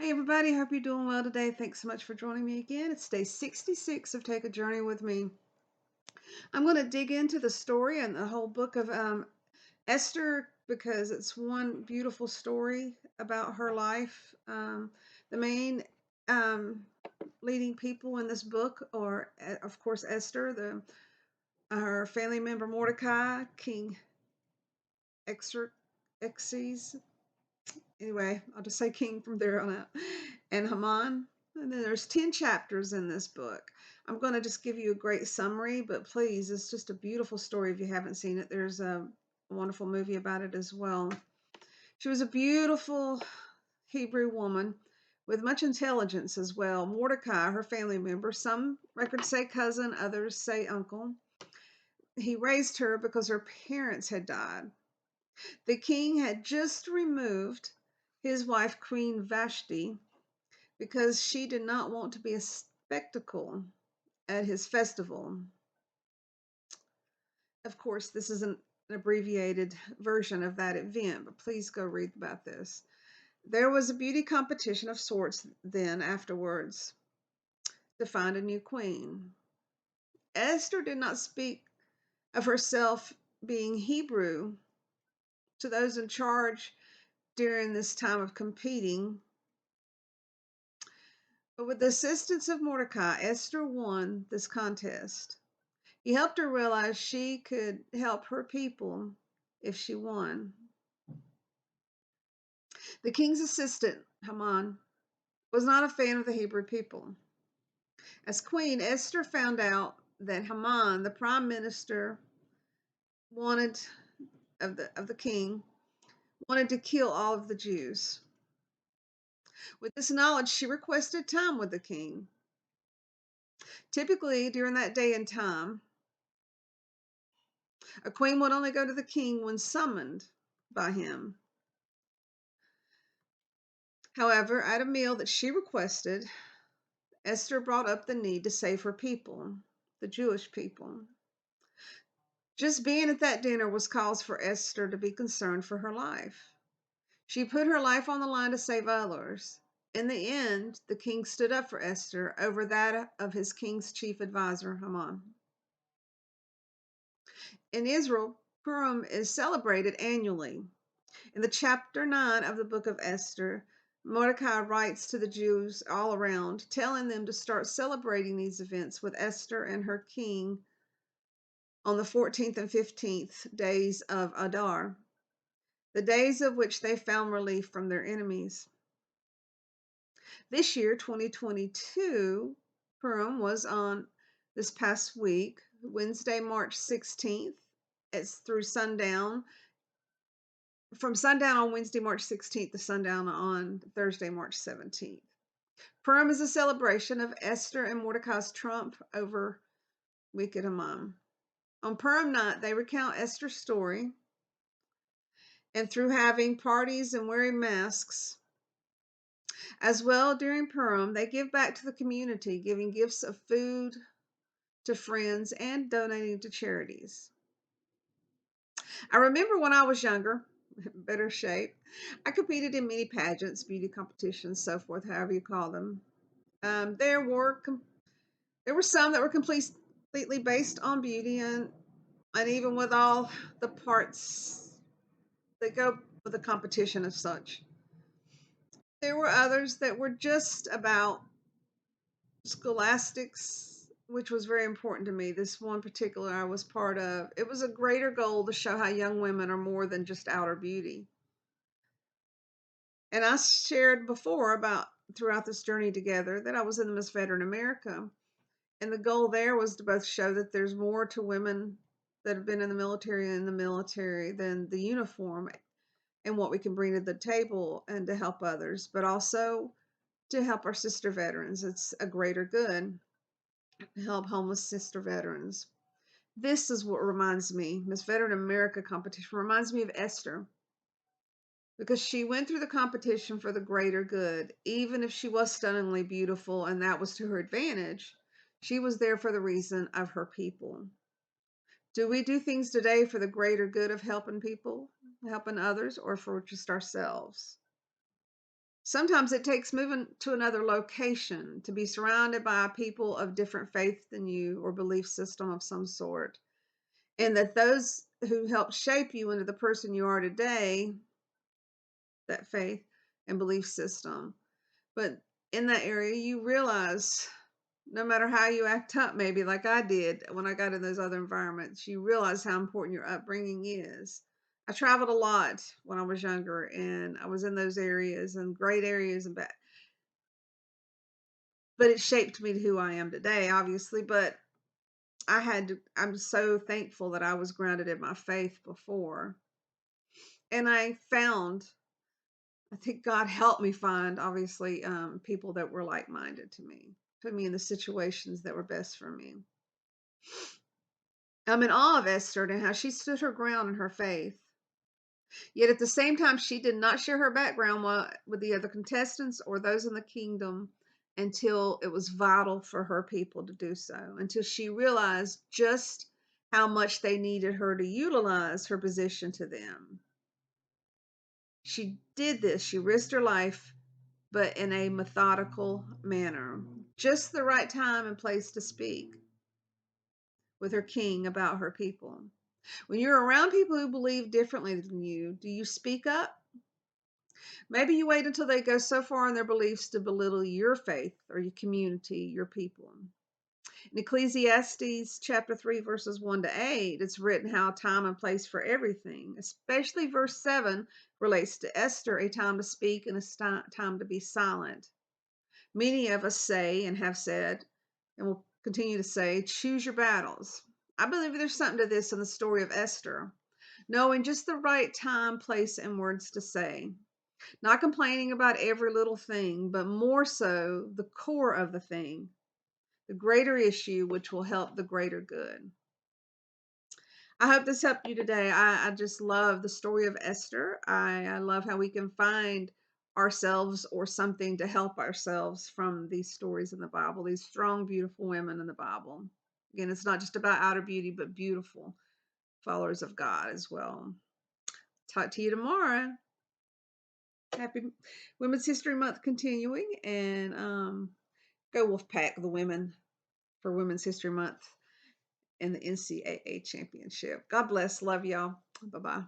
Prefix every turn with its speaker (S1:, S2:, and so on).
S1: Hey everybody, hope you're doing well today. Thanks so much for joining me again. It's day 66 of Take a Journey with Me. I'm going to dig into the story and the whole book of Esther because it's one beautiful story about her life. The main um, leading people in this book are, of course, Esther, her family member Mordecai, King Xerxes, anyway, I'll just say King from there on out, and Haman. And then there's 10 chapters in this book. I'm going to just give you a great summary, but please, it's just a beautiful story if you haven't seen it. There's a wonderful movie about it as well. She was a beautiful Hebrew woman with much intelligence as well. Mordecai, her family member, some records say cousin, others say uncle. He raised her because her parents had died. The king had just removed his wife, Queen Vashti, because she did not want to be a spectacle at his festival. Of course, this is an abbreviated version of that event, but please go read about this. There was a beauty competition of sorts then afterwards to find a new queen. Esther did not speak of herself being Hebrew to those in charge during this time of competing. But with the assistance of Mordecai, Esther won this contest. He helped her realize she could help her people if she won. The king's assistant, Haman, was not a fan of the Hebrew people. As queen, Esther found out that Haman, the prime minister, wanted of the king, wanted to kill all of the Jews. With this knowledge, she requested time with the king. Typically, during that day and time, a queen would only go to the king when summoned by him. However, at a meal that she requested, Esther brought up the need to save her people, the Jewish people. Just being at that dinner was cause for Esther to be concerned for her life. She put her life on the line to save others. In the end, the king stood up for Esther over that of his king's chief advisor, Haman. In Israel, Purim is celebrated annually. In the chapter 9 of the book of Esther, Mordecai writes to the Jews all around, telling them to start celebrating these events with Esther and her king on the 14th and 15th days of Adar, the days of which they found relief from their enemies. This year, 2022, Purim was on this past week, Wednesday, March 16th. It's through sundown, from sundown on Wednesday, March 16th to sundown on Thursday, March 17th. Purim is a celebration of Esther and Mordecai's triumph over wicked Haman. On Purim night, they recount Esther's story, and through having parties and wearing masks, as well during Purim, they give back to the community, giving gifts of food to friends and donating to charities. I remember when I was younger, better shape, I competed in many pageants, beauty competitions, so forth, however you call them. There were some that were completely based on beauty, and even with all the parts that go with the competition as such. There were others that were just about scholastics, which was very important to me. This one particular I was part of. It was a greater goal to show how young women are more than just outer beauty. And I shared before about throughout this journey together that I was in the Miss Veteran America. And the goal there was to both show that there's more to women that have been in the military than the uniform and what we can bring to the table and to help others, but also to help our sister veterans. It's a greater good to help homeless sister veterans. This is what reminds me, Miss Veteran America competition reminds me of Esther because she went through the competition for the greater good. Even if she was stunningly beautiful and that was to her advantage, she was there for the reason of her people. Do we do things today for the greater good of helping people, helping others, or for just ourselves? Sometimes it takes moving to another location to be surrounded by people of different faith than you or belief system of some sort. And that those who helped shape you into the person you are today, that faith and belief system. But in that area, you realize no matter how you act up, maybe like I did when I got in those other environments, you realize how important your upbringing is. I traveled a lot when I was younger, and I was in those areas and great areas and bad, but it shaped me to who I am today, obviously. But I'm so thankful that I was grounded in my faith before. And I think God helped me find, obviously, people that were like minded to me, put me in the situations that were best for me. I'm in awe of Esther and how she stood her ground in her faith. Yet at the same time, she did not share her background with the other contestants or those in the kingdom until it was vital for her people to do so, until she realized just how much they needed her to utilize her position to them. She did this, she risked her life, but in a methodical manner. Just the right time and place to speak with her king about her people. When you're around people who believe differently than you, do you speak up? Maybe you wait until they go so far in their beliefs to belittle your faith or your community, your people. In Ecclesiastes chapter 3, verses 1 to 8, it's written how time and place for everything, especially verse 7 relates to Esther, a time to speak and a time to be silent. Many of us say and have said, and will continue to say, choose your battles. I believe there's something to this in the story of Esther, knowing just the right time, place, and words to say. Not complaining about every little thing, but more so the core of the thing, the greater issue, which will help the greater good. I hope this helped you today. I just love the story of Esther. I love how we can find ourselves or something to help ourselves from these stories in the Bible, these strong, beautiful women in the Bible. Again, it's not just about outer beauty, but beautiful followers of God as well. Talk to you tomorrow. Happy Women's History Month continuing, and go Wolfpack, the women, for Women's History Month and the NCAA championship. God bless. Love y'all. Bye bye.